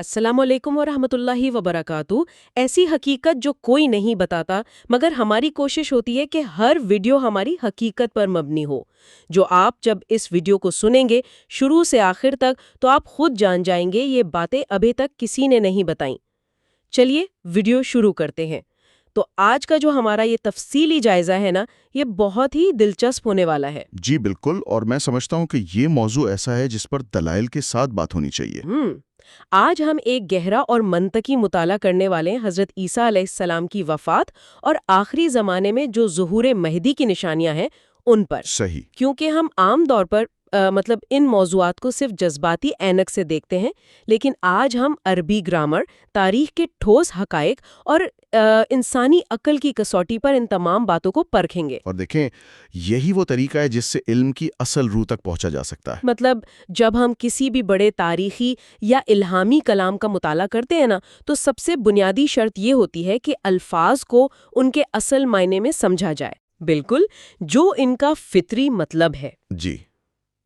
السلام علیکم ورحمۃ اللہ وبرکاتہ۔ ایسی حقیقت جو کوئی نہیں بتاتا، مگر ہماری کوشش ہوتی ہے کہ ہر ویڈیو ہماری حقیقت پر مبنی ہو۔ جو آپ جب اس ویڈیو کو سنیں گے شروع سے آخر تک تو آپ خود جان جائیں گے یہ باتیں ابھی تک کسی نے نہیں بتائیں۔ چلیے ویڈیو شروع کرتے ہیں۔ تو آج کا جو ہمارا یہ تفصیلی جائزہ ہے نا، یہ بہت ہی دلچسپ ہونے والا ہے۔ جی بالکل، اور میں سمجھتا ہوں کہ یہ موضوع ایسا ہے جس پر دلائل کے ساتھ بات ہونی چاہیے۔ آج ہم ایک گہرا اور منطقی مطالعہ کرنے والے ہیں حضرت عیسیٰ علیہ السلام کی وفات اور آخری زمانے میں جو ظہور مہدی کی نشانیاں ہیں ان پر۔ صحیح۔ کیونکہ ہم عام طور پر ان موضوعات کو صرف جذباتی اینک سے دیکھتے ہیں، لیکن آج ہم عربی گرامر، تاریخ کے ٹھوس حقائق اور انسانی عقل کی کسوٹی پر ان تمام باتوں کو پرکھیں گے۔ اور دیکھیں، یہی وہ طریقہ ہے جس سے علم کی اصل روح تک پہنچا جا سکتا ہے۔ مطلب جب ہم کسی بھی بڑے تاریخی یا الہامی کلام کا مطالعہ کرتے ہیں نا، تو سب سے بنیادی شرط یہ ہوتی ہے کہ الفاظ کو ان کے اصل معنی میں سمجھا جائے، بالکل جو ان کا فطری مطلب ہے۔ جی،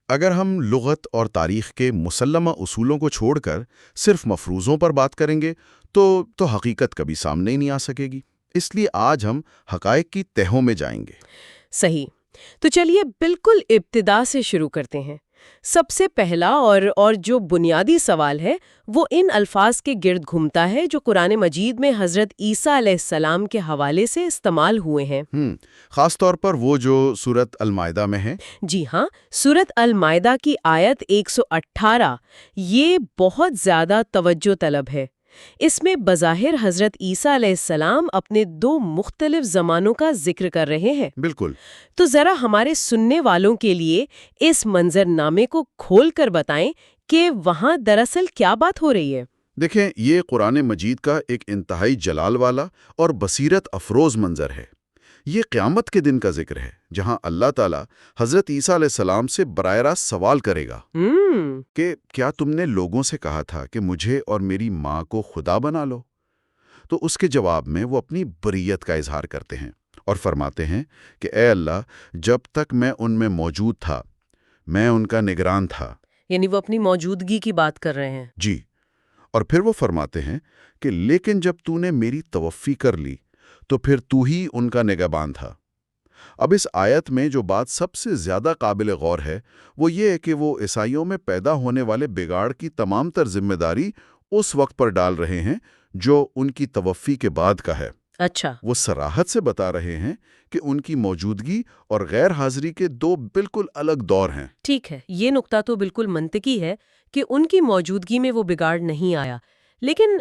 اگر ہم لغت اور تاریخ کے مسلمہ اصولوں کو چھوڑ کر صرف مفروضوں پر بات کریں گے تو حقیقت کبھی سامنے ہی نہیں آ سکے گی۔ اس لیے آج ہم حقائق کی تہوں میں جائیں گے۔ صحیح، تو چلیے بالکل ابتدا سے شروع کرتے ہیں۔ سب سے پہلا اور جو بنیادی سوال ہے وہ ان الفاظ کے گرد گھومتا ہے جو قرآن مجید میں حضرت عیسیٰ علیہ السلام کے حوالے سے استعمال ہوئے ہیں۔ خاص طور پر وہ جو سورۃ المائدہ میں ہیں۔ جی ہاں، سورۃ المائدہ کی آیت 118 یہ بہت زیادہ توجہ طلب ہے۔ اس میں بظاہر حضرت عیسیٰ علیہ السلام اپنے دو مختلف زمانوں کا ذکر کر رہے ہیں۔ بالکل۔ تو ذرا ہمارے سننے والوں کے لیے اس منظر نامے کو کھول کر بتائیں کہ وہاں دراصل کیا بات ہو رہی ہے۔ دیکھیں، یہ قرآن مجید کا ایک انتہائی جلال والا اور بصیرت افروز منظر ہے۔ یہ قیامت کے دن کا ذکر ہے، جہاں اللہ تعالیٰ حضرت عیسیٰ علیہ السلام سے براہ راست سوال کرے گا کہ کیا تم نے لوگوں سے کہا تھا کہ مجھے اور میری ماں کو خدا بنا لو؟ تو اس کے جواب میں وہ اپنی بریت کا اظہار کرتے ہیں اور فرماتے ہیں کہ اے اللہ، جب تک میں ان میں موجود تھا میں ان کا نگران تھا۔ یعنی وہ اپنی موجودگی کی بات کر رہے ہیں۔ جی، اور پھر وہ فرماتے ہیں کہ لیکن جب تو نے میری توفی کر لی تو پھر تو ہی ان کا نگہبان تھا۔ اب اس آیت میں جو بات سب سے زیادہ قابل غور ہے وہ یہ ہے کہ وہ عیسائیوں میں پیدا ہونے والے بگاڑ کی تمام تر ذمہ داری اس وقت پر ڈال رہے ہیں جو ان کی توفی کے بعد کا ہے۔ اچھا، وہ صراحت سے بتا رہے ہیں کہ ان کی موجودگی اور غیر حاضری کے دو بالکل الگ دور ہیں۔ ٹھیک ہے، یہ نقطہ تو بالکل منطقی ہے کہ ان کی موجودگی میں وہ بگاڑ نہیں آیا، لیکن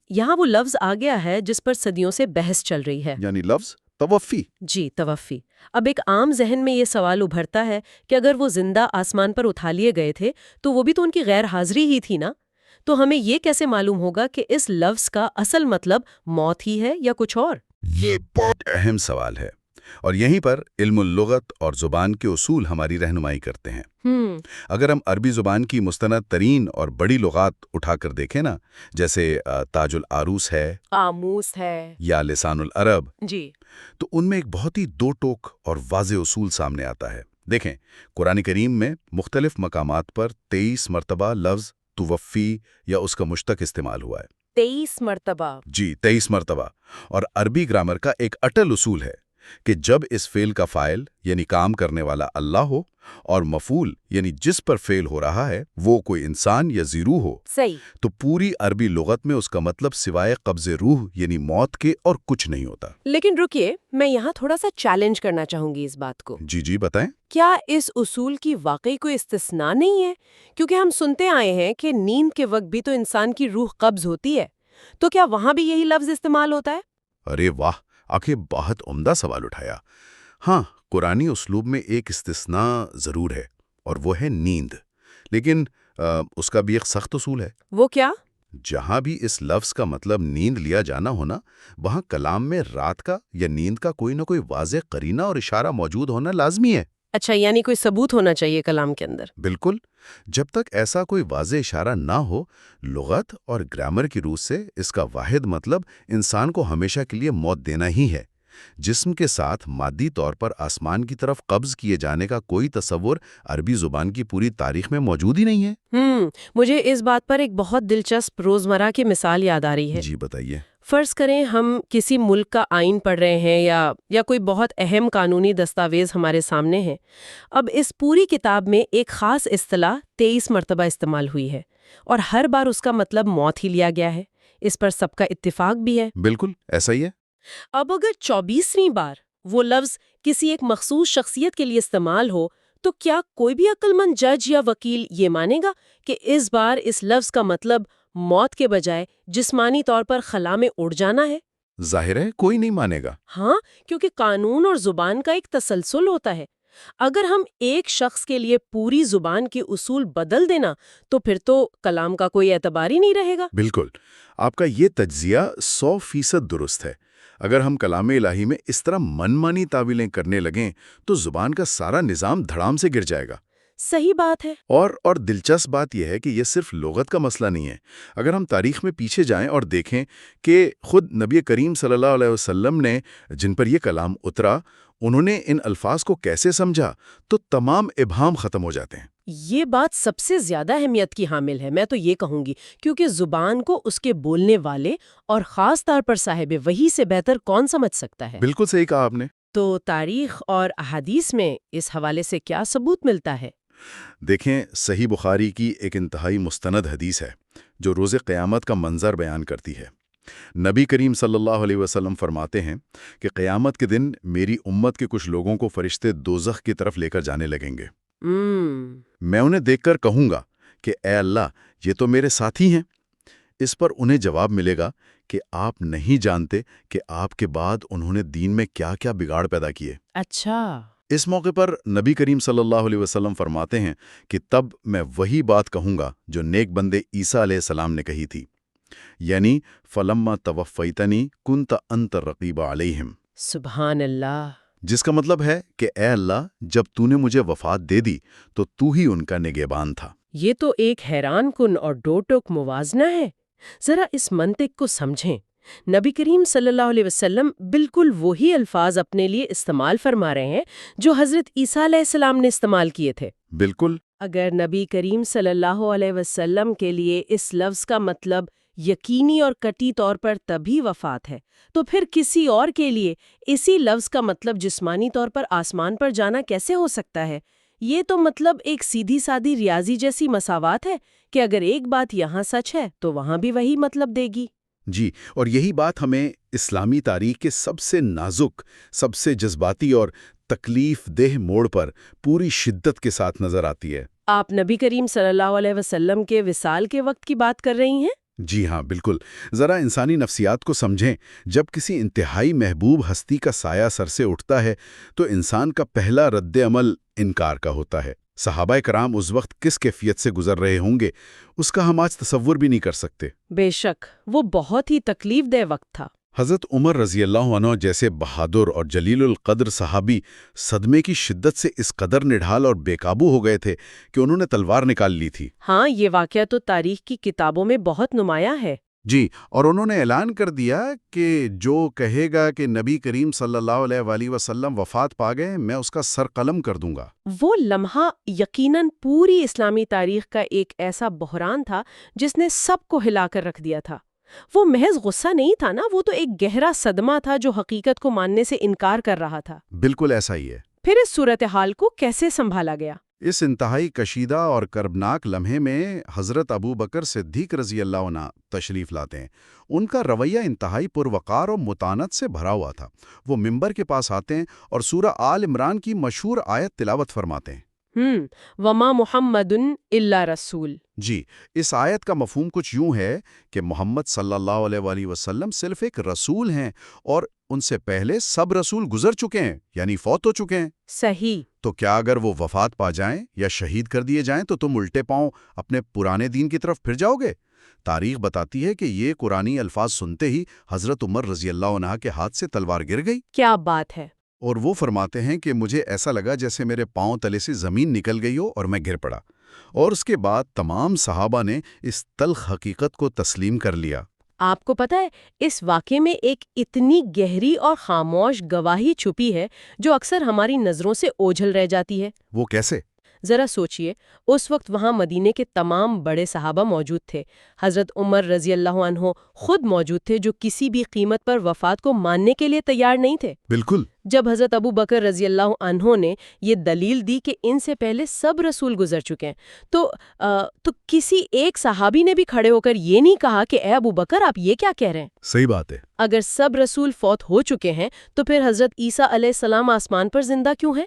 یہاں وہ لفظ آ گیا ہے جس پر صدیوں سے بحث چل رہی ہے۔ یعنی لفظ توفی۔ جی، توفی۔ اب ایک عام ذہن میں یہ سوال ابھرتا ہے کہ اگر وہ زندہ آسمان پر اٹھا لیے گئے تھے تو وہ بھی تو ان کی غیر حاضری ہی تھی نا، تو ہمیں یہ کیسے معلوم ہوگا کہ اس لفظ کا اصل مطلب موت ہی ہے یا کچھ اور؟ یہ بہت اہم سوال ہے، اور یہیں پر علم اللغت اور زبان کے اصول ہماری رہنمائی کرتے ہیں۔ اگر ہم عربی زبان کی مستند ترین اور بڑی لغات اٹھا کر دیکھیں نا، جیسے تاج العروس ہے، قاموس ہے یا لسان العرب، جی، تو ان میں ایک بہت ہی دو ٹوک اور واضح اصول سامنے آتا ہے۔ دیکھیں، قرآن کریم میں مختلف مقامات پر 23 مرتبہ لفظ توفی یا اس کا مشتق استعمال ہوا ہے۔ 23 مرتبہ؟ جی، 23 مرتبہ۔ اور عربی گرامر کا ایک اٹل اصول ہے کہ جب اس فعل کا فاعل یعنی کام کرنے والا اللہ ہو اور مفعول یعنی جس پر فعل ہو رہا ہے وہ کوئی انسان یا ذی روح ہو، صحیح، تو پوری عربی لغت میں اس کا مطلب سوائے قبض روح یعنی موت کے اور کچھ نہیں ہوتا۔ لیکن رکیے، میں یہاں تھوڑا سا چیلنج کرنا چاہوں گی اس بات کو۔ جی بتائیں۔ کیا اس اصول کی واقعی کوئی استثناء نہیں ہے؟ کیونکہ ہم سنتے آئے ہیں کہ نیند کے وقت بھی تو انسان کی روح قبض ہوتی ہے، تو کیا وہاں بھی یہی لفظ استعمال ہوتا ہے؟ ارے واہ، آخر بہت عمدہ سوال اٹھایا۔ ہاں، قرآنی اسلوب میں ایک استثناء ضرور ہے، اور وہ ہے نیند، لیکن اس کا بھی ایک سخت اصول ہے۔ وہ کیا؟ جہاں بھی اس لفظ کا مطلب نیند لیا جانا ہونا، وہاں کلام میں رات کا یا نیند کا کوئی نہ کوئی واضح قرینہ اور اشارہ موجود ہونا لازمی ہے۔ اچھا، یعنی کوئی ثبوت ہونا چاہیے کلام کے اندر۔ بالکل، جب تک ایسا کوئی واضح اشارہ نہ ہو، لغت اور گرامر کی روح سے اس کا واحد مطلب انسان کو ہمیشہ کے لیے موت دینا ہی ہے، جسم کے ساتھ مادی طور پر آسمان کی طرف قبض کیے جانے کا کوئی تصور عربی زبان کی پوری تاریخ میں موجود ہی نہیں ہے۔ مجھے اس بات پر ایک بہت دلچسپ روزمرہ کی مثال یاد آ رہی ہے۔ جی بتائیے۔ فرض کریں ہم کسی ملک کا آئین پڑھ رہے ہیں یا کوئی بہت اہم قانونی دستاویز ہمارے سامنے ہے۔ اب اس پوری کتاب میں ایک خاص اصطلاح 23 مرتبہ استعمال ہوئی ہے اور ہر بار اس کا مطلب موت ہی لیا گیا ہے۔ اس پر سب کا اتفاق بھی ہے۔ بالکل ایسا ہی ہے۔ اب اگر 24ویں بار وہ لفظ کسی ایک مخصوص شخصیت کے لیے استعمال ہو تو کیا کوئی بھی عقل مند جج یا وکیل یہ مانے گا کہ اس بار اس لفظ کا مطلب موت کے بجائے جسمانی طور پر خلا میں اڑ جانا ہے؟ ظاہر ہے کوئی نہیں مانے گا۔ ہاں، کیونکہ قانون اور زبان کا ایک تسلسل ہوتا ہے۔ اگر ہم ایک شخص کے لیے پوری زبان کے اصول بدل دینا تو پھر تو کلام کا کوئی اعتبار ہی نہیں رہے گا۔ بالکل، آپ کا یہ تجزیہ 100% درست ہے۔ اگر ہم کلام الہی میں اس طرح من مانی تعویلیں کرنے لگیں تو زبان کا سارا نظام دھڑام سے گر جائے گا۔ صحیح بات ہے۔ اور دلچسپ بات یہ ہے کہ یہ صرف لغت کا مسئلہ نہیں ہے۔ اگر ہم تاریخ میں پیچھے جائیں اور دیکھیں کہ خود نبی کریم صلی اللہ علیہ وسلم نے جن پر یہ کلام اترا، انہوں نے ان الفاظ کو کیسے سمجھا تو تمام ابہام ختم ہو جاتے ہیں۔ یہ بات سب سے زیادہ اہمیت کی حامل ہے، میں تو یہ کہوں گی، کیونکہ زبان کو اس کے بولنے والے اور خاص طور پر صاحب وحی سے بہتر کون سمجھ سکتا ہے؟ بالکل صحیح کہا آپ نے۔ تو تاریخ اور احادیث میں اس حوالے سے کیا ثبوت ملتا ہے؟ دیکھیں، صحیح بخاری کی ایک انتہائی مستند حدیث ہے جو روز قیامت کا منظر بیان کرتی ہے۔ نبی کریم صلی اللہ علیہ وسلم فرماتے ہیں کہ قیامت کے دن میری امت کے کچھ لوگوں کو فرشتے دوزخ کی طرف لے کر جانے لگیں گے۔ میں انہیں دیکھ کر کہوں گا کہ اے اللہ، یہ تو میرے ساتھی ہیں۔ اس پر انہیں جواب ملے گا کہ آپ نہیں جانتے کہ آپ کے بعد انہوں نے دین میں کیا کیا بگاڑ پیدا کیے۔ اچھا۔ اس موقع پر نبی کریم صلی اللہ علیہ وسلم فرماتے ہیں کہ تب میں وہی بات کہوں گا جو نیک بندے عیسیٰ علیہ السلام نے کہی تھی، یعنی فلما توفیتنی کنت انت الرقیب علیہم۔ سبحان اللہ۔ جس کا مطلب ہے کہ اے اللہ، جب تو نے مجھے وفات دے دی تو ہی ان کا نگہبان تھا۔ یہ تو ایک حیران کن اور دو ٹوک موازنہ ہے۔ ذرا اس منطق کو سمجھیں۔ نبی کریم صلی اللہ علیہ وسلم بالکل وہی الفاظ اپنے لیے استعمال فرما رہے ہیں جو حضرت عیسیٰ علیہ السلام نے استعمال کیے تھے۔ بالکل۔ اگر نبی کریم صلی اللہ علیہ وسلم کے لیے اس لفظ کا مطلب یقینی اور قطعی طور پر تبھی وفات ہے، تو پھر کسی اور کے لیے اسی لفظ کا مطلب جسمانی طور پر آسمان پر جانا کیسے ہو سکتا ہے؟ یہ تو مطلب ایک سیدھی سادی ریاضی جیسی مساوات ہے کہ اگر ایک بات یہاں سچ ہے تو وہاں بھی وہی مطلب دے گی۔ جی، اور یہی بات ہمیں اسلامی تاریخ کے سب سے نازک، سب سے جذباتی اور تکلیف دہ موڑ پر پوری شدت کے ساتھ نظر آتی ہے۔ آپ نبی کریم صلی اللہ علیہ وسلم کے وصال کے وقت کی بات کر رہی ہیں؟ جی ہاں، بالکل۔ ذرا انسانی نفسیات کو سمجھیں۔ جب کسی انتہائی محبوب ہستی کا سایہ سر سے اٹھتا ہے تو انسان کا پہلا رد عمل انکار کا ہوتا ہے۔ صحابہ کرام اس وقت کس کیفیت سے گزر رہے ہوں گے، اس کا ہم آج تصور بھی نہیں کر سکتے۔ بے شک، وہ بہت ہی تکلیف دہ وقت تھا۔ حضرت عمر رضی اللہ عنہ جیسے بہادر اور جلیل القدر صحابی صدمے کی شدت سے اس قدر نڈھال اور بے قابو ہو گئے تھے کہ انہوں نے تلوار نکال لی تھی۔ ہاں، یہ واقعہ تو تاریخ کی کتابوں میں بہت نمایاں ہے۔ جی، اور انہوں نے اعلان کر دیا کہ جو کہے گا کہ نبی کریم صلی اللہ علیہ وآلہ وسلم وفات پا گئے، میں اس کا سر قلم کر دوں گا۔ وہ لمحہ یقیناً پوری اسلامی تاریخ کا ایک ایسا بحران تھا جس نے سب کو ہلا کر رکھ دیا تھا۔ وہ محض غصہ نہیں تھا نا، وہ تو ایک گہرا صدمہ تھا جو حقیقت کو ماننے سے انکار کر رہا تھا۔ بالکل ایسا ہی ہے۔ پھر اس صورتحال کو کیسے سنبھالا گیا؟ اس انتہائی کشیدہ اور کربناک لمحے میں حضرت ابو بکر صدیق رضی اللہ عنہ تشریف لاتے ہیں۔ ان کا رویہ انتہائی پروقار اور متانت سے بھرا ہوا تھا۔ وہ ممبر کے پاس آتے ہیں اور سورہ آل عمران کی مشہور آیت تلاوت فرماتے ہیں۔ وما محمد الا رسول۔ جی، اس آیت کا مفہوم کچھ یوں ہے کہ محمد صلی اللہ علیہ وآلہ وسلم صرف ایک رسول ہیں اور ان سے پہلے سب رسول گزر چکے ہیں، یعنی فوت ہو چکے ہیں۔ صحیح۔ تو کیا اگر وہ وفات پا جائیں یا شہید کر دیے جائیں تو تم الٹے پاؤں اپنے پرانے دین کی طرف پھر جاؤ گے؟ تاریخ بتاتی ہے کہ یہ قرآنی الفاظ سنتے ہی حضرت عمر رضی اللہ عنہ کے ہاتھ سے تلوار گر گئی۔ کیا بات ہے! اور وہ فرماتے ہیں کہ مجھے ایسا لگا جیسے میرے پاؤں تلے سے زمین نکل گئی ہو اور میں گر پڑا۔ اور اس کے بعد تمام صحابہ نے اس تلخ حقیقت کو تسلیم کر لیا۔ آپ کو پتہ ہے اس واقعے میں ایک اتنی گہری اور خاموش گواہی چھپی ہے جو اکثر ہماری نظروں سے اوجھل رہ جاتی ہے۔ وہ کیسے؟ ذرا سوچئے، اس وقت وہاں مدینے کے تمام بڑے صحابہ موجود تھے۔ حضرت عمر رضی اللہ عنہ خود موجود تھے جو کسی بھی قیمت پر وفات کو ماننے کے لیے تیار نہیں تھے۔ بالکل۔ جب حضرت ابو بکر رضی اللہ عنہ نے یہ دلیل دی کہ ان سے پہلے سب رسول گزر چکے ہیں تو کسی ایک صحابی نے بھی کھڑے ہو کر یہ نہیں کہا کہ اے ابو بکر آپ یہ کیا کہہ رہے ہیں؟ صحیح بات ہے۔ اگر سب رسول فوت ہو چکے ہیں تو پھر حضرت عیسیٰ علیہ السلام آسمان پر زندہ کیوں ہیں؟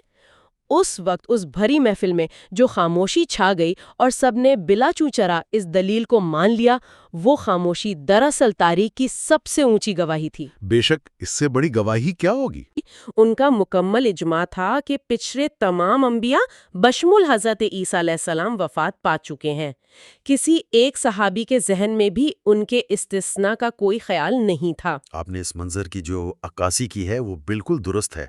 اس وقت اس بھری محفل میں جو خاموشی چھا گئی اور سب نے بلا چوچرا اس دلیل کو مان لیا، وہ خاموشی دراصل تاریخ کی سب سے اونچی گواہی تھی۔ بے شک، اس سے بڑی گواہی کیا ہوگی؟ ان کا مکمل اجماع تھا کہ پچھلے تمام انبیاء بشمول حضرت عیسیٰ علیہ السلام وفات پا چکے ہیں۔ کسی ایک صحابی کے ذہن میں بھی ان کے استثناء کا کوئی خیال نہیں تھا۔ آپ نے اس منظر کی جو عکاسی کی ہے وہ بالکل درست ہے۔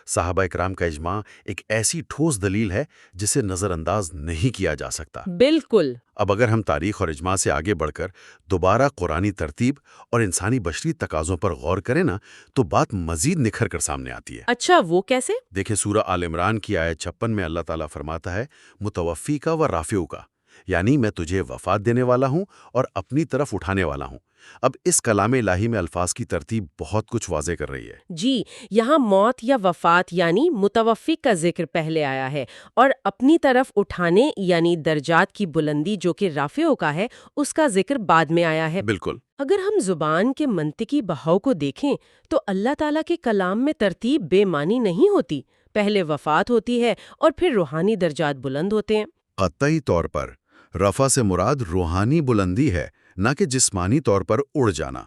صحابہ اکرام کا اجماع ایک ایسی ٹھوس دلیل ہے جسے نظر انداز نہیں کیا جا سکتا۔ بالکل۔ اب اگر ہم تاریخ اور اجماع سے آگے بڑھ کر دوبارہ قرآنی ترتیب اور انسانی بشری تقاضوں پر غور کریں نا تو بات مزید نکھر کر سامنے آتی ہے۔ اچھا، وہ کیسے؟ دیکھیں، سورہ آل عمران کی آیت 56 میں اللہ تعالیٰ فرماتا ہے متوفی کا و رافعو کا، یعنی میں تجھے وفات دینے والا ہوں اور اپنی طرف اٹھانے والا ہوں۔ اب اس کلام الہی میں الفاظ کی ترتیب بہت کچھ واضح کر رہی ہے۔ جی، یہاں موت یا وفات یعنی متوفی کا ذکر پہلے آیا ہے اور اپنی طرف اٹھانے یعنی درجات کی بلندی جو کہ رافعو کا ہے اس کا ذکر بعد میں آیا ہے۔ بالکل۔ اگر ہم زبان کے منطقی بہاؤ کو دیکھیں تو اللہ تعالیٰ کے کلام میں ترتیب بے معنی نہیں ہوتی۔ پہلے وفات ہوتی ہے اور پھر روحانی درجات بلند ہوتے ہیں۔ قطعی طور پر رفع سے مراد روحانی بلندی ہے، نہ کہ جسمانی طور پر اڑ جانا،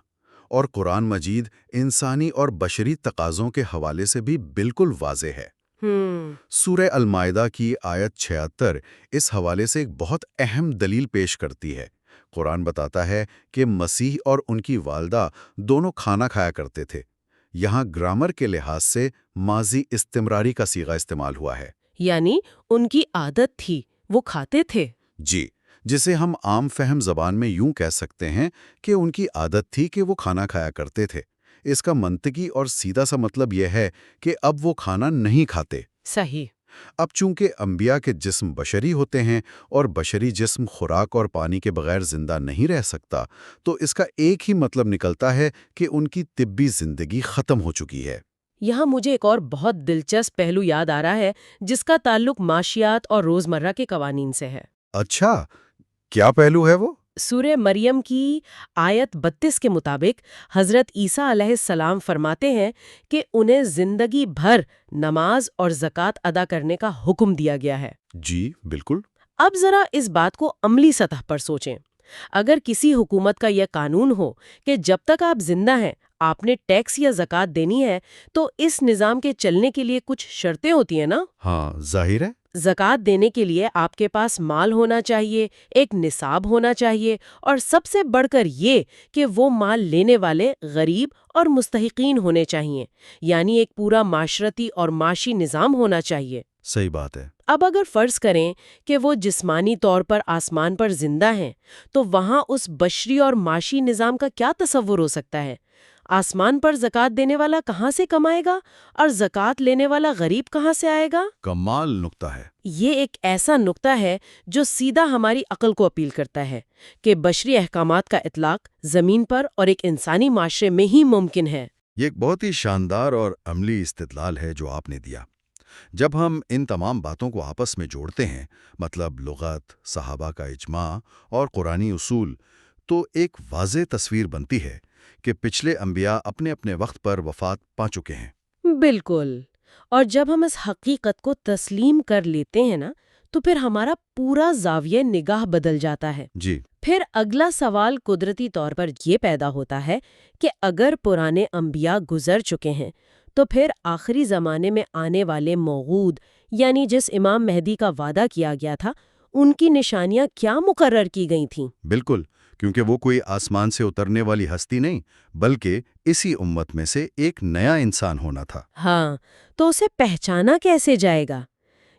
اور قرآن مجید انسانی اور بشری تقاضوں کے حوالے سے بھی بالکل واضح ہے۔ سورہ المائدہ کی آیت 76 اس حوالے سے ایک بہت اہم دلیل پیش کرتی ہے۔ قرآن بتاتا ہے کہ مسیح اور ان کی والدہ دونوں کھانا کھایا کرتے تھے۔ یہاں گرامر کے لحاظ سے ماضی استمراری کا صیغہ استعمال ہوا ہے، یعنی ان کی عادت تھی، وہ کھاتے تھے۔ جی، جسے ہم عام فہم زبان میں یوں کہہ سکتے ہیں کہ ان کی عادت تھی کہ وہ کھانا کھایا کرتے تھے۔ اس کا منطقی اور سیدھا سا مطلب یہ ہے کہ اب وہ کھانا نہیں کھاتے۔ صحیح۔ اب چونکہ انبیاء کے جسم بشری ہوتے ہیں اور بشری جسم خوراک اور پانی کے بغیر زندہ نہیں رہ سکتا، تو اس کا ایک ہی مطلب نکلتا ہے کہ ان کی طبی زندگی ختم ہو چکی ہے۔ یہاں مجھے ایک اور بہت دلچسپ پہلو یاد آ رہا ہے جس کا تعلق معاشیات اور روزمرہ کے قوانین سے ہے۔ اچھا، کیا پہلو ہے وہ؟ سورہ مریم کی آیت 32 کے مطابق حضرت عیسیٰ علیہ السلام فرماتے ہیں کہ انہیں زندگی بھر نماز اور زکوٰۃ ادا کرنے کا حکم دیا گیا ہے۔ جی بالکل۔ اب ذرا اس بات کو عملی سطح پر سوچیں۔ اگر کسی حکومت کا یہ قانون ہو کہ جب تک آپ زندہ ہیں آپ نے ٹیکس یا زکوٰۃ دینی ہے، تو اس نظام کے چلنے کے لیے کچھ شرطیں ہوتی ہیں نا؟ ہاں، ظاہر ہے۔ زکوٰۃ دینے کے لیے آپ کے پاس مال ہونا چاہیے، ایک نصاب ہونا چاہیے، اور سب سے بڑھ کر یہ کہ وہ مال لینے والے غریب اور مستحقین ہونے چاہیے، یعنی ایک پورا معاشرتی اور معاشی نظام ہونا چاہیے۔ صحیح بات ہے۔ اب اگر فرض کریں کہ وہ جسمانی طور پر آسمان پر زندہ ہیں تو وہاں اس بشری اور معاشی نظام کا کیا تصور ہو سکتا ہے؟ آسمان پر زکوٰۃ دینے والا کہاں سے کمائے گا اور زکوٰۃ لینے والا غریب کہاں سے آئے گا؟ کمال نقطہ ہے۔ یہ ایک ایسا نقطہ ہے جو سیدھا ہماری عقل کو اپیل کرتا ہے کہ بشری احکامات کا اطلاق زمین پر اور ایک انسانی معاشرے میں ہی ممکن ہے۔ یہ ایک بہت ہی شاندار اور عملی استدلال ہے جو آپ نے دیا۔ جب ہم ان تمام باتوں کو آپس میں جوڑتے ہیں، مطلب لغت، صحابہ کا اجماع اور قرآنی اصول، تو ایک واضح تصویر بنتی ہے کہ پچھلے انبیاء اپنے اپنے وقت پر وفات پا چکے ہیں۔ بالکل، اور جب ہم اس حقیقت کو تسلیم کر لیتے ہیں نا تو پھر ہمارا پورا زاویہ نگاہ بدل جاتا ہے۔ جی۔ پھر اگلا سوال قدرتی طور پر یہ پیدا ہوتا ہے کہ اگر پرانے انبیاء گزر چکے ہیں تو پھر آخری زمانے میں آنے والے موعود یعنی جس امام مہدی کا وعدہ کیا گیا تھا ان کی نشانیاں کیا مقرر کی گئی تھیں؟ بالکل، کیونکہ وہ کوئی آسمان سے اترنے والی ہستی نہیں، بلکہ اسی امت میں سے ایک نیا انسان ہونا تھا۔ ہاں، تو اسے پہچانا کیسے جائے گا؟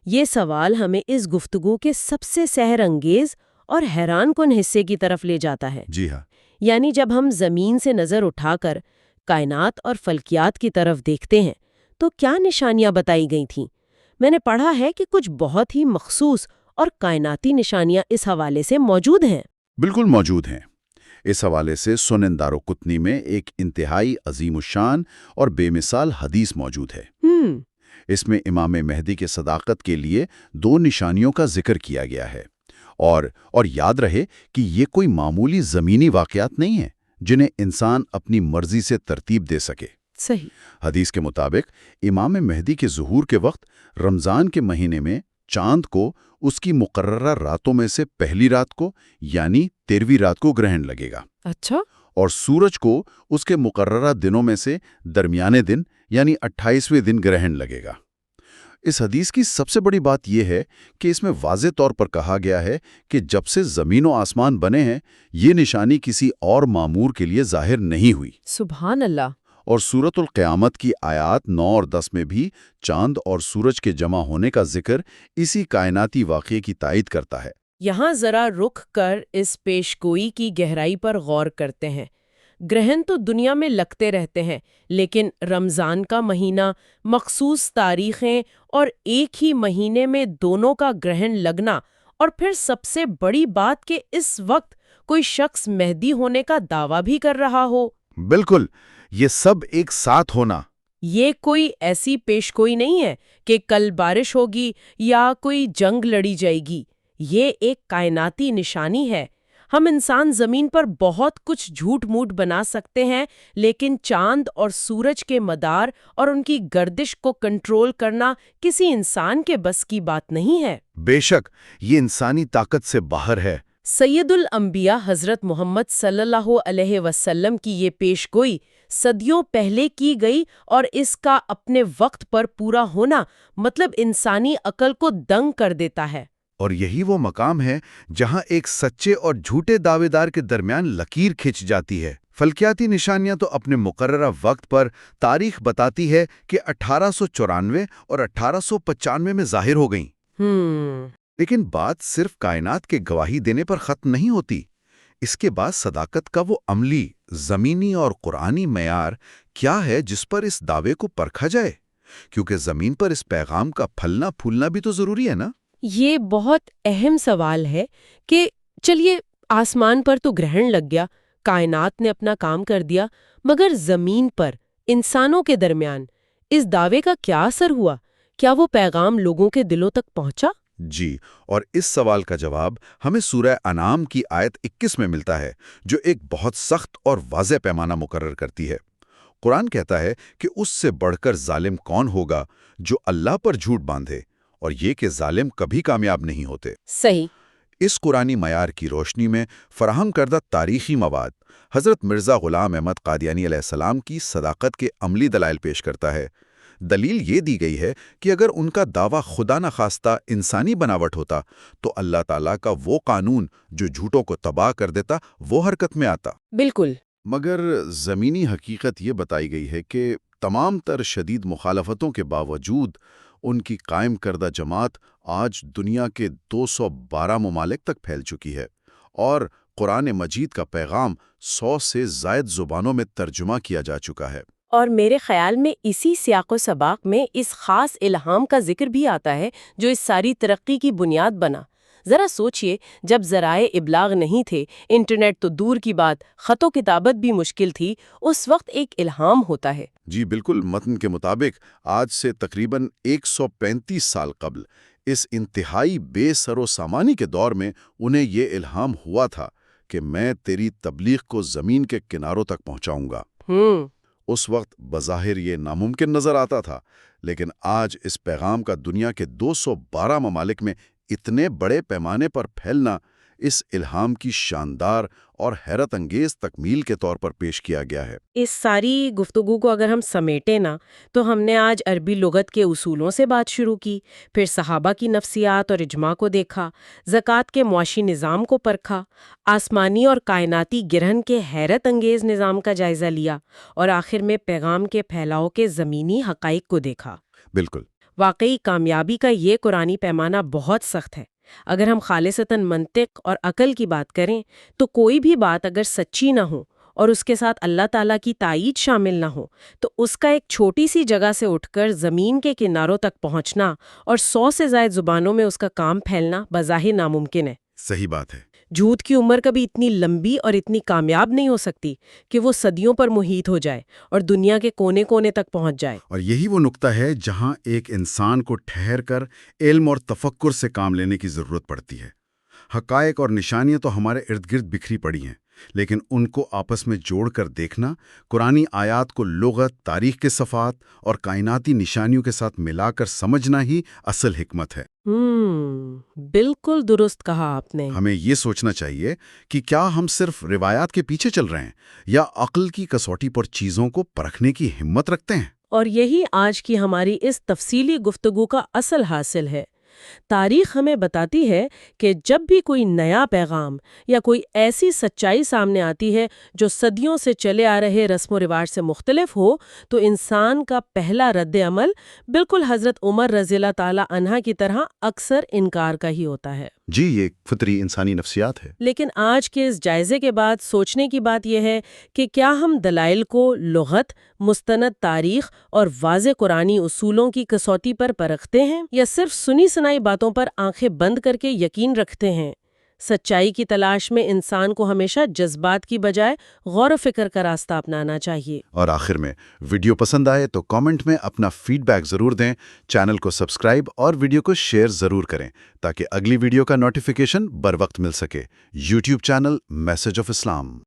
یہ سوال ہمیں اس گفتگو کے سب سے سحر انگیز اور حیران کن حصے کی طرف لے جاتا ہے۔ جی ہاں۔ یعنی جب ہم زمین سے نظر اٹھا کر کائنات اور فلکیات کی طرف دیکھتے ہیں تو کیا نشانیاں بتائی گئی تھیں؟ میں نے پڑھا ہے کہ کچھ بہت ہی مخصوص اور کائناتی نشانیاں اس حوالے سے موجود ہیں۔ بالکل موجود ہیں۔ اس حوالے سے سنن دارقطنی میں ایک انتہائی عظیم الشان اور بے مثال حدیث موجود ہے۔ اس میں امام مہدی کے صداقت کے لیے 2 نشانیوں کا ذکر کیا گیا ہے، اور یاد رہے کہ یہ کوئی معمولی زمینی واقعات نہیں ہیں جنہیں انسان اپنی مرضی سے ترتیب دے سکے۔ صحیح۔ حدیث کے مطابق امام مہدی کے ظہور کے وقت رمضان کے مہینے میں چاند کو اس کی مقررہ راتوں میں سے پہلی رات کو یعنی 13ویں رات کو گرہن لگے گا، اچھا۔ اور سورج کو اس کے مقررہ دنوں میں سے درمیانے دن یعنی 28ویں دن گرہن لگے گا۔ اس حدیث کی سب سے بڑی بات یہ ہے کہ اس میں واضح طور پر کہا گیا ہے کہ جب سے زمین و آسمان بنے ہیں یہ نشانی کسی اور معمور کے لیے ظاہر نہیں ہوئی۔ سبحان اللہ۔ اور سورۃ القیامت کی آیات 9 اور 10 میں بھی چاند اور سورج کے جمع ہونے کا ذکر اسی کائناتی واقعے کی تائید کرتا ہے۔ یہاں ذرا رک کر اس پیشگوئی کی گہرائی پر غور کرتے ہیں۔ گرہن تو دنیا میں لگتے رہتے ہیں، لیکن رمضان کا مہینہ، مخصوص تاریخیں اور ایک ہی مہینے میں دونوں کا گرہن لگنا، اور پھر سب سے بڑی بات کہ اس وقت کوئی شخص مہدی ہونے کا دعویٰ بھی کر رہا ہو۔ بالکل، یہ سب ایک ساتھ ہونا۔ یہ کوئی ایسی پیشگوئی نہیں ہے کہ کل بارش ہوگی یا کوئی جنگ لڑی جائے گی۔ یہ ایک کائناتی نشانی ہے۔ ہم انسان زمین پر بہت کچھ جھوٹ موٹ بنا سکتے ہیں، لیکن چاند اور سورج کے مدار اور ان کی گردش کو کنٹرول کرنا کسی انسان کے بس کی بات نہیں ہے۔ بے شک یہ انسانی طاقت سے باہر ہے۔ سید الانبیاء حضرت محمد صلی اللہ علیہ وسلم کی یہ پیشگوئی صدیوں پہلے کی گئی، اور اس کا اپنے وقت پر پورا ہونا مطلب انسانی عقل کو دنگ کر دیتا ہے۔ اور یہی وہ مقام ہے جہاں ایک سچے اور جھوٹے دعوے دار کے درمیان لکیر کھنچ جاتی ہے۔ فلکیاتی نشانیاں تو اپنے مقررہ وقت پر تاریخ بتاتی ہے کہ 1894 اور 1895 میں ظاہر ہو گئیں۔ لیکن بات صرف کائنات کے گواہی دینے پر ختم نہیں ہوتی۔ اس کے بعد صداقت کا وہ عملی، زمینی اور قرآنی معیار کیا ہے جس پر اس دعوے کو پرکھا جائے؟ کیونکہ زمین پر اس پیغام کا پھلنا پھولنا بھی تو ضروری ہے نا؟ یہ بہت اہم سوال ہے کہ چلیے آسمان پر تو گرہن لگ گیا، کائنات نے اپنا کام کر دیا، مگر زمین پر انسانوں کے درمیان اس دعوے کا کیا اثر ہوا؟ کیا وہ پیغام لوگوں کے دلوں تک پہنچا؟ جی، اور اس سوال کا جواب ہمیں سورہ انعام کی آیت 21 میں ملتا ہے، جو ایک بہت سخت اور واضح پیمانہ مقرر کرتی ہے۔ قرآن کہتا ہے کہ اس سے بڑھ کر ظالم کون ہوگا جو اللہ پر جھوٹ باندھے، اور یہ کہ ظالم کبھی کامیاب نہیں ہوتے۔ صحیح۔ اس قرآنی معیار کی روشنی میں فراہم کردہ تاریخی مواد حضرت مرزا غلام احمد قادیانی علیہ السلام کی صداقت کے عملی دلائل پیش کرتا ہے۔ دلیل یہ دی گئی ہے کہ اگر ان کا دعویٰ خدا نخواستہ انسانی بناوٹ ہوتا تو اللہ تعالیٰ کا وہ قانون جو جھوٹوں کو تباہ کر دیتا وہ حرکت میں آتا۔ بالکل۔ مگر زمینی حقیقت یہ بتائی گئی ہے کہ تمام تر شدید مخالفتوں کے باوجود ان کی قائم کردہ جماعت آج دنیا کے 212 ممالک تک پھیل چکی ہے، اور قرآن مجید کا پیغام 100 سے زائد زبانوں میں ترجمہ کیا جا چکا ہے۔ اور میرے خیال میں اسی سیاق و سباق میں اس خاص الہام کا ذکر بھی آتا ہے جو اس ساری ترقی کی بنیاد بنا۔ ذرا سوچئے، جب ذرائع ابلاغ نہیں تھے، انٹرنیٹ تو دور کی بات، خط و کتابت بھی مشکل تھی، اس وقت ایک الہام ہوتا ہے۔ جی بالکل، متن کے مطابق آج سے تقریباً 135 سال قبل اس انتہائی بے سر و سامانی کے دور میں انہیں یہ الہام ہوا تھا کہ میں تیری تبلیغ کو زمین کے کناروں تک پہنچاؤں گا۔ اس وقت بظاہر یہ ناممکن نظر آتا تھا، لیکن آج اس پیغام کا دنیا کے 212 ممالک میں اتنے بڑے پیمانے پر پھیلنا اس الہام کی شاندار اور حیرت انگیز تکمیل کے طور پر پیش کیا گیا ہے۔ اس ساری گفتگو کو اگر ہم سمیٹیں نا تو ہم نے آج عربی لغت کے اصولوں سے بات شروع کی، پھر صحابہ کی نفسیات اور اجماع کو دیکھا، زکوٰۃ کے معاشی نظام کو پرکھا، آسمانی اور کائناتی گرہن کے حیرت انگیز نظام کا جائزہ لیا، اور آخر میں پیغام کے پھیلاؤ کے زمینی حقائق کو دیکھا۔ بالکل۔ واقعی کامیابی کا یہ قرآنی پیمانہ بہت سخت ہے، اگر ہم خالصتاً منطق اور عقل کی بات کریں تو کوئی بھی بات اگر سچی نہ ہو اور اس کے ساتھ اللہ تعالیٰ کی تائید شامل نہ ہو تو اس کا ایک چھوٹی سی جگہ سے اٹھ کر زمین کے کناروں تک پہنچنا اور 100 سے زائد زبانوں میں اس کا کام پھیلنا بظاہر ناممکن ہے۔ صحیح بات ہے۔ جھوٹ کی عمر کبھی اتنی لمبی اور اتنی کامیاب نہیں ہو سکتی کہ وہ صدیوں پر محیط ہو جائے اور دنیا کے کونے کونے تک پہنچ جائے۔ اور یہی وہ نقطہ ہے جہاں ایک انسان کو ٹھہر کر علم اور تفکر سے کام لینے کی ضرورت پڑتی ہے۔ حقائق اور نشانیاں تو ہمارے ارد گرد بکھری پڑی ہیں، لیکن ان کو آپس میں جوڑ کر دیکھنا، قرآنی آیات کو لغت، تاریخ کے صفحات اور کائناتی نشانیوں کے ساتھ ملا کر سمجھنا ہی اصل حکمت ہے۔ بالکل درست کہا آپ نے۔ ہمیں یہ سوچنا چاہیے کہ کیا ہم صرف روایات کے پیچھے چل رہے ہیں یا عقل کی کسوٹی پر چیزوں کو پرکھنے کی ہمت رکھتے ہیں؟ اور یہی آج کی ہماری اس تفصیلی گفتگو کا اصل حاصل ہے۔ تاریخ ہمیں بتاتی ہے کہ جب بھی کوئی نیا پیغام یا کوئی ایسی سچائی سامنے آتی ہے جو صدیوں سے چلے آ رہے رسم و رواج سے مختلف ہو تو انسان کا پہلا رد عمل بالکل حضرت عمر رضی اللہ تعالی عنہ کی طرح اکثر انکار کا ہی ہوتا ہے۔ جی، یہ فطری انسانی نفسیات ہے۔ لیکن آج کے اس جائزے کے بعد سوچنے کی بات یہ ہے کہ کیا ہم دلائل کو لغت، مستند تاریخ اور واضح قرآنی اصولوں کی کسوٹی پر پرکھتے ہیں یا صرف سنی سنائی باتوں پر آنکھیں بند کر کے یقین رکھتے ہیں؟ سچائی کی تلاش میں انسان کو ہمیشہ جذبات کی بجائے غور و فکر کا راستہ اپنانا چاہیے۔ اور آخر میں ویڈیو پسند آئے تو کامنٹ میں اپنا فیڈ بیک ضرور دیں، چینل کو سبسکرائب اور ویڈیو کو شیئر ضرور کریں تاکہ اگلی ویڈیو کا نوٹیفیکیشن بر وقت مل سکے۔ YouTube channel message of Islam.